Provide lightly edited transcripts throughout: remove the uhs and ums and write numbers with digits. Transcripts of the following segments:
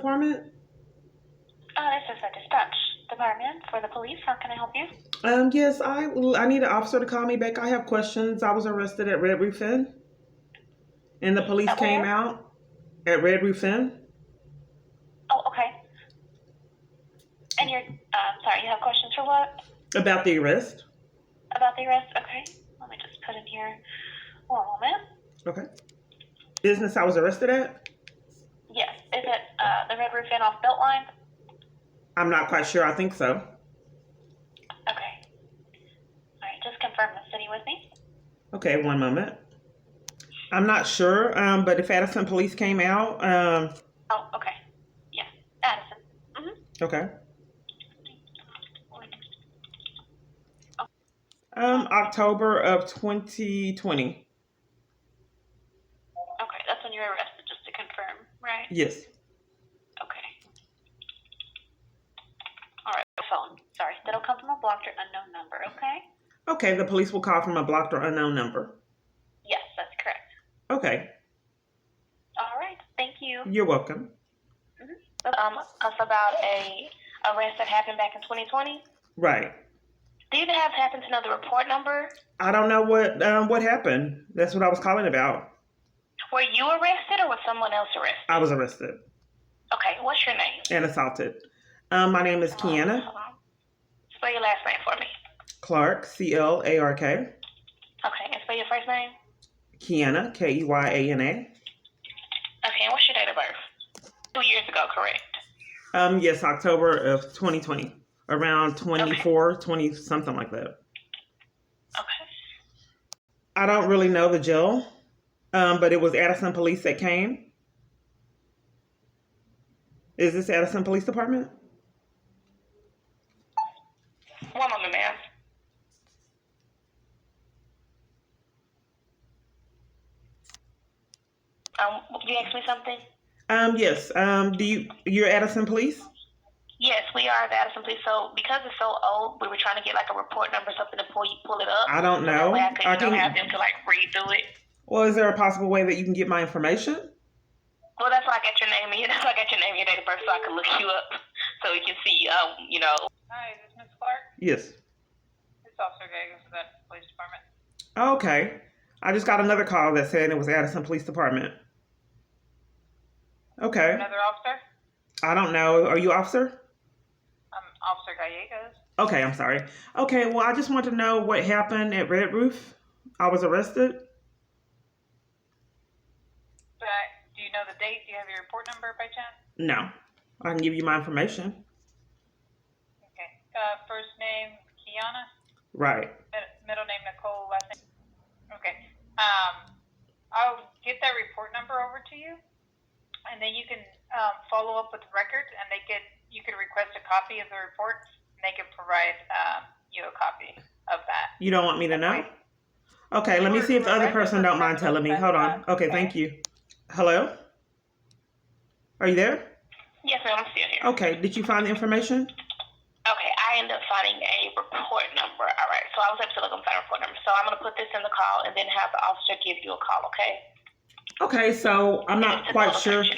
department? This is a dispatch department for the police. How can I help you? Yes, I need an officer to call me back. I have questions. I was arrested at Red Roof Inn, and the police At came where? out at Red Roof Inn. Oh, okay. And you're, sorry, you have questions for what? About the arrest. About the arrest? Okay. Let me just put in here. One moment. Okay. Business I was arrested at? Yes. Is it the Red Roof Inn off Beltline? I'm not quite sure. I think so. Okay. All right. Just confirm the city with me. Okay, one moment. I'm not sure, but if Addison Police came out, Oh, okay. Yes. Addison. Mm-hmm. okay. October of 2020. Okay. That's when you were arrested, just to confirm, right? Yes. Okay. All right. Phone. Sorry. That'll come from a blocked or unknown number, okay? Okay, the police will call from a blocked or unknown number. Yes, that's correct. Okay. All right. Thank you. You're welcome. Us about a arrest that happened back in 2020. Right. Do you happen to know the report number? I don't know what happened. That's what I was calling about. Were you arrested or was someone else arrested? I was arrested Okay, what's your name? and assaulted. My name is Kiana Spell your last name for me. Clark, Clark. Okay, and spell your first name? Kiana, Keyana. Okay, and what's your date of birth? 2 years ago, correct? Yes, October of 2020. Around 24, 20, something like that. Okay. I don't really know the jail, but it was Addison Police that came. Is this Addison Police Department? One moment, ma'am. You asked me something? Yes. You're Addison Police? Yes, we are the Addison Police. So because it's so old, we were trying to get like a report number, something to pull it up. I don't know. So that way I could have them to like read through it. Well, is there a possible way that you can get my information? Well, that's why I got your name and your date of birth, so I can look you up, so we can see, Hi, is this Ms. Clark? Yes. It's Officer Gagan from the police department. Okay. I just got another call that said it was Addison Police Department. Okay. Another officer? I don't know. Are you officer? I'm Officer Gallegos. Okay, I'm sorry. Okay, well, I just want to know what happened at Red Roof. I was arrested. Do you know the date? Do you have your report number by chance? No. I can give you my information. Okay. First name, Kiana? Right. Middle name, Nicole. Last name? Okay. I'll get that report number over to you, and then you can follow up with the records, and you can request a copy of the report, and they can provide you a copy of that. You don't want me to know? Okay, let me see if the other person don't mind telling me. Hold on. Okay, thank you. Hello? Are you there? Yes, ma'am, I'm still here. Okay, did you find the information? Okay, I ended up finding a report number. All right, so I was able to look and find a report number. So I'm going to put this in the call and then have the officer give you a call, okay? Okay, so I'm not quite sure. Is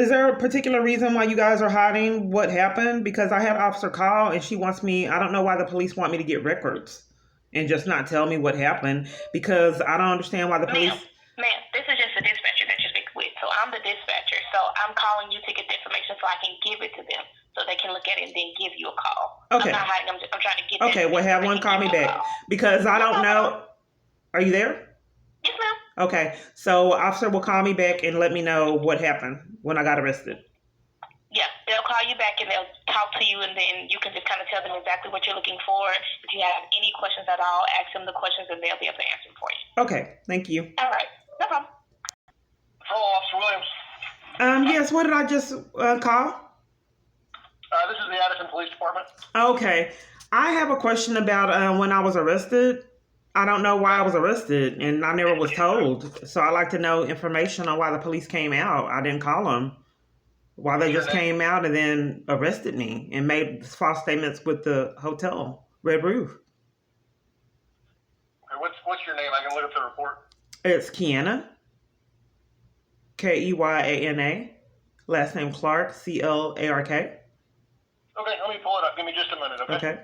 Is there a particular reason why you guys are hiding what happened? Because I had an officer call and she wants me, I don't know why the police want me to get records and just not tell me what happened, because I don't understand why the police... Ma'am, this is just the dispatcher that you speak with. So I'm the dispatcher. So I'm calling you to get the information so I can give it to them so they can look at it and then give you a call. Okay. I'm not hiding. I'm trying to get Okay, well, have one call me back because I don't know. Are you there? Yes, ma'am. Okay, so officer will call me back and let me know what happened when I got arrested. Yeah, they'll call you back and they'll talk to you, and then you can just kind of tell them exactly what you're looking for. If you have any questions at all, ask them the questions and they'll be able to answer them for you. Okay, thank you. All right, no problem. Hello, Officer Williams. Yes, what did I just call? This is the Addison Police Department. Okay, I have a question about when I was arrested. I don't know why I was arrested, and I never was told. So I'd like to know information on why the police came out. I didn't call them. Why they just came out and then arrested me and made false statements with the hotel, Red Roof. Okay, what's your name? I can look up the report. It's Kiana. Keyana. Last name Clark, Clark. Okay, let me pull it up. Give me just a minute, okay? Okay.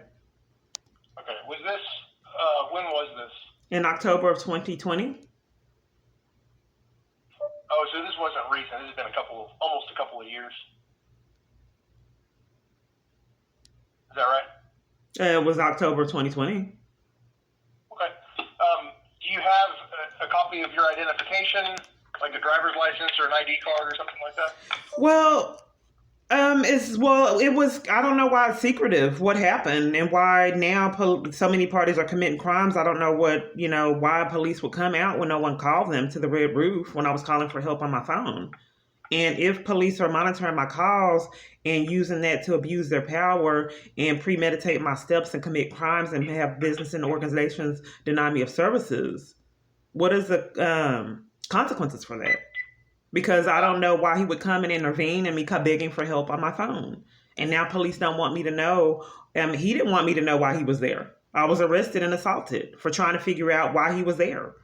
Okay, was this, when was this? In October of 2020. Oh, so this wasn't recent. This has been almost a couple of years. Is that right? It was October 2020. Okay. Do you have a copy of your identification, like a driver's license or an ID card or something like that? Well, it was. I don't know why it's secretive. What happened and why now so many parties are committing crimes. I don't know why police would come out when no one called them to the Red Roof when I was calling for help on my phone. And if police are monitoring my calls and using that to abuse their power and premeditate my steps and commit crimes and have business and organizations deny me of services, what is the consequences for that? Because I don't know why he would come and intervene and me begging for help on my phone. And now police don't want me to know. He didn't want me to know why he was there. I was arrested and assaulted for trying to figure out why he was there.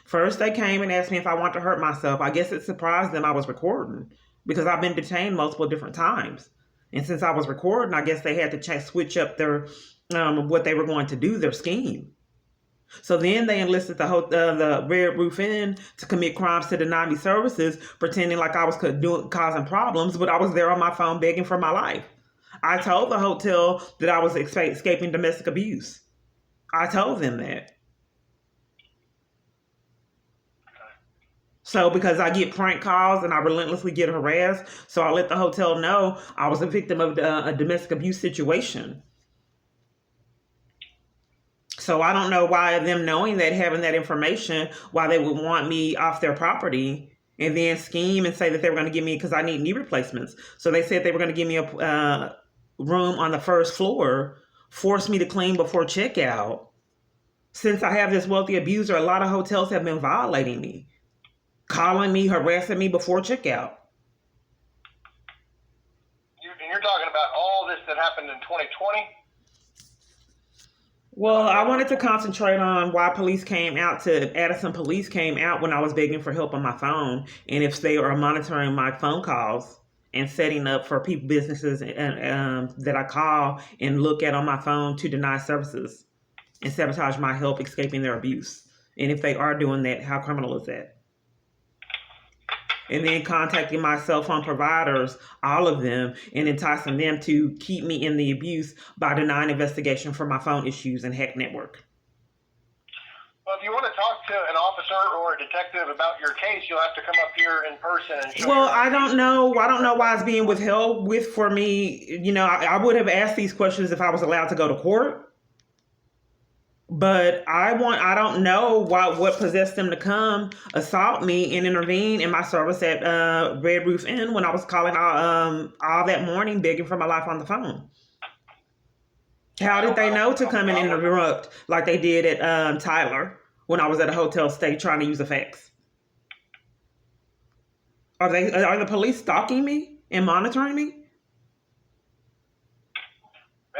First, they came and asked me if I wanted to hurt myself. I guess it surprised them I was recording because I've been detained multiple different times. And since I was recording, I guess they had to switch up their what they were going to do, their scheme. So then they enlisted the Red Roof Inn to commit crimes to deny me services, pretending like I was causing problems, but I was there on my phone begging for my life. I told the hotel that I was escaping domestic abuse. I told them that. So because I get prank calls and I relentlessly get harassed, so I let the hotel know I was a victim of a domestic abuse situation. So I don't know why them knowing that, having that information, why they would want me off their property and then scheme and say that they were going to give me, because I need knee replacements. So they said they were going to give me a room on the first floor, force me to clean before checkout. Since I have this wealthy abuser, a lot of hotels have been violating me, calling me, harassing me before checkout. You're talking about all this that happened in 2020? Well, I wanted to concentrate on why Addison Police came out when I was begging for help on my phone, and if they are monitoring my phone calls and setting up for businesses that I call and look at on my phone to deny services and sabotage my help escaping their abuse. And if they are doing that, how criminal is that? And then contacting my cell phone providers, all of them, and enticing them to keep me in the abuse by denying investigation for my phone issues and hack network. Well, if you want to talk to an officer or a detective about your case, you'll have to come up here in person and show. Well, I don't know why it's being withheld for me. I would have asked these questions if I was allowed to go to court. But I don't know what possessed them to come assault me and intervene in my service at Red Roof Inn when I was calling all that morning begging for my life on the phone. How did they know to come and interrupt like they did at Tyler when I was at a hotel stay trying to use a fax? Are the police stalking me and monitoring me?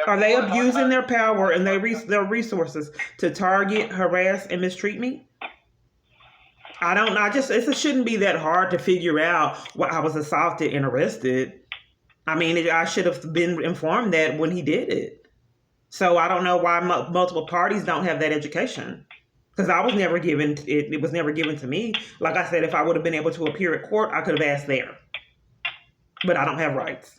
Are they abusing their power and their resources to target, harass, and mistreat me? I don't know. It shouldn't be that hard to figure out why I was assaulted and arrested. I mean, I should have been informed that when he did it. So I don't know why multiple parties don't have that education. Because I was never given it. It was never given to me. Like I said, if I would have been able to appear at court, I could have asked there. But I don't have rights.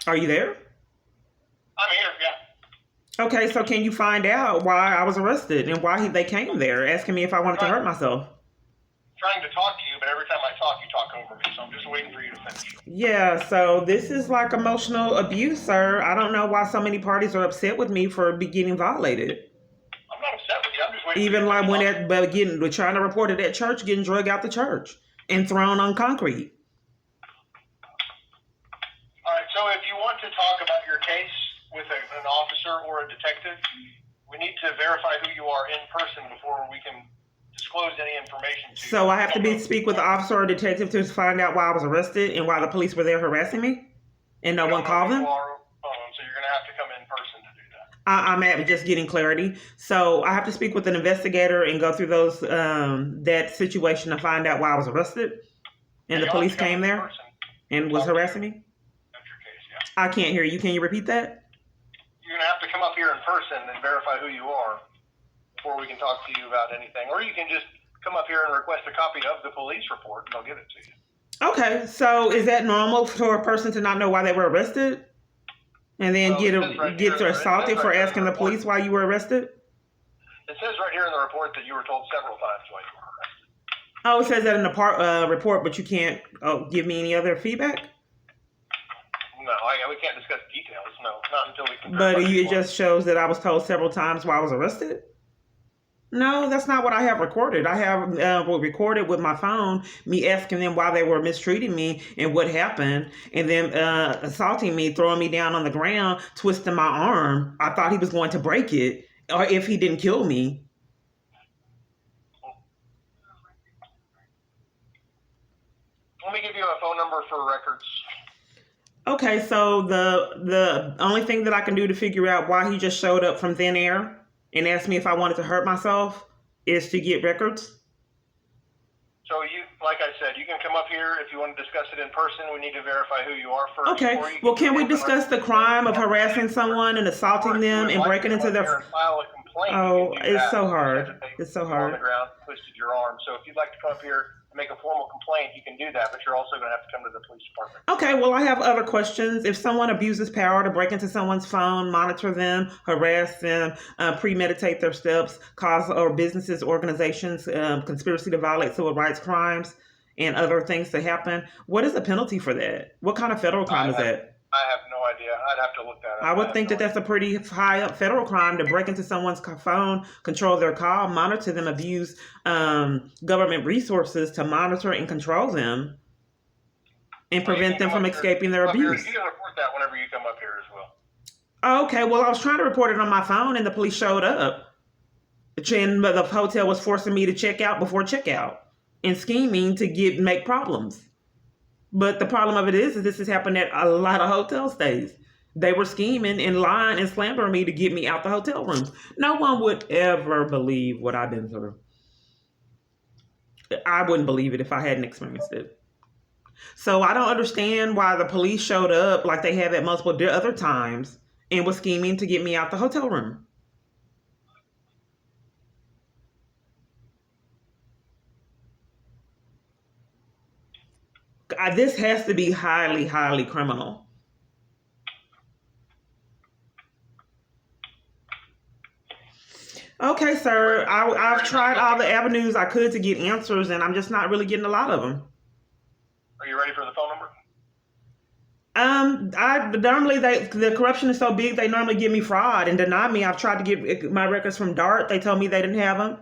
Are you there? I'm here, yeah. Okay, so can you find out why I was arrested and why they came there asking me if I wanted to hurt myself? Trying to talk to you, but every time I talk, you talk over me, so I'm just waiting for you to finish. Yeah, so this is like emotional abuse, sir. I don't know why so many parties are upset with me for getting violated. I'm not upset with you. I'm just waiting. Even like when we're trying to report it at church, getting dragged out the church and thrown on concrete. All right, so if you want to talk about your case with an officer or a detective, we need to verify who you are in person before we can disclose any information to you. So I have to speak with the officer or detective to find out why I was arrested and why the police were there harassing me? And no one called them? So you're going to have to come in person to do that. I'm at just getting clarity. So I have to speak with an investigator and go through those that situation to find out why I was arrested, and the You'll have police to come came in there person and was talk to harassing you. me. That's your case, yeah. I can't hear you. Can you repeat that? You're gonna have to come up here in person and verify who you are before we can talk to you about anything. Or you can just come up here and request a copy of the police report and they'll give it to you. Okay, so is that normal for a person to not know why they were arrested, and then Well, it says right get here- it assaulted says for right here in asking the the police report. why you were arrested? It says right here in the report that you were told several times why you were arrested. Oh, it says that in the report, but you can't give me any other feedback. No, we can't discuss details. No, not until we can. But verify who it you are. just shows that I was told several times why I was arrested. No, that's not what I have recorded. I have recorded with my phone me asking them why they were mistreating me and what happened, and then assaulting me, throwing me down on the ground, twisting my arm. I thought he was going to break it, or if he didn't kill me. Let me give you a phone number for records. Okay, so the only thing that I can do to figure out why he just showed up from thin air and asked me if I wanted to hurt myself is to get records. So like I said, you can come up here if you want to discuss it in person. We need to verify who you are first. Okay, well, can we discuss the crime of harassing someone and assaulting them and breaking into their... File a complaint. Oh, you can do it's that. so hard. You hesitate, It's so on the hard. ground, twisted your arm. So if you'd like to come up here and make a formal complaint, you can do that, but you're also going to have to come to the police department. Okay, well, I have other questions. If someone abuses power to break into someone's phone, monitor them, harass them, premeditate their steps, cause or businesses, organizations, conspiracy to violate civil rights crimes, and other things to happen, what is the penalty for that? What kind of federal crime is that? I have no idea. I'd have to look that up. I would think that that's a pretty high up federal crime to break into someone's phone, control their call, monitor them, abuse government resources to monitor and control them, and prevent them from escaping their abuse. You can report that whenever you come up here as well. Okay, well, I was trying to report it on my phone, and the police showed up. And the hotel was forcing me to check out before checkout and scheming to make problems. But the problem of it is this has happened at a lot of hotel stays. They were scheming and lying and slandering me to get me out the hotel rooms. No one would ever believe what I've been through. I wouldn't believe it if I hadn't experienced it. So I don't understand why the police showed up like they have at multiple other times and was scheming to get me out the hotel room. This has to be highly, highly criminal. Okay, sir. I've tried all the avenues I could to get answers, and I'm just not really getting a lot of them. Are you ready for the phone number? Normally the corruption is so big they normally give me fraud and deny me. I've tried to get my records from DART. They told me they didn't have them.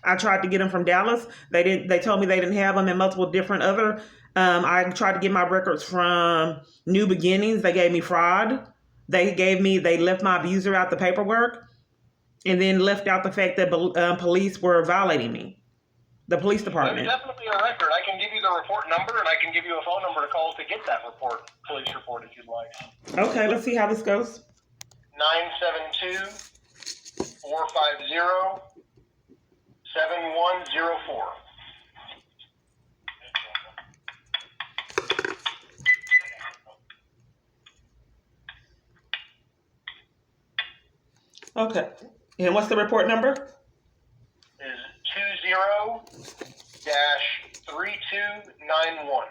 I tried to get them from Dallas. They told me they didn't have them, and multiple different other. I tried to get my records from New Beginnings. They gave me fraud. They left my abuser out the paperwork, and then left out the fact that police were violating me. The police department. There's definitely a record. I can give you the report number, and I can give you a phone number to call to get that police report, if you'd like. Okay, let's see how this goes. 972-450-7104. Okay. And what's the report number? Is 20-3291.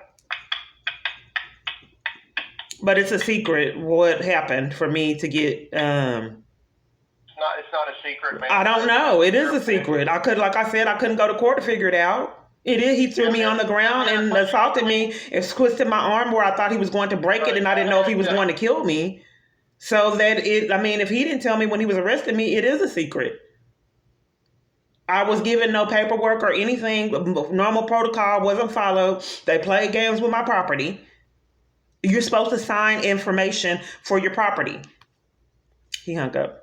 But it's a secret what happened for me to get It's not a secret, man. I don't know. It is a secret. I couldn't go to court to figure it out. It is. He threw me on the ground and assaulted me and twisted my arm where I thought he was going to break it, and I didn't know if he was going to kill me. So if he didn't tell me when he was arresting me, it is a secret. I was given no paperwork or anything. Normal protocol wasn't followed. They played games with my property. You're supposed to sign information for your property. He hung up.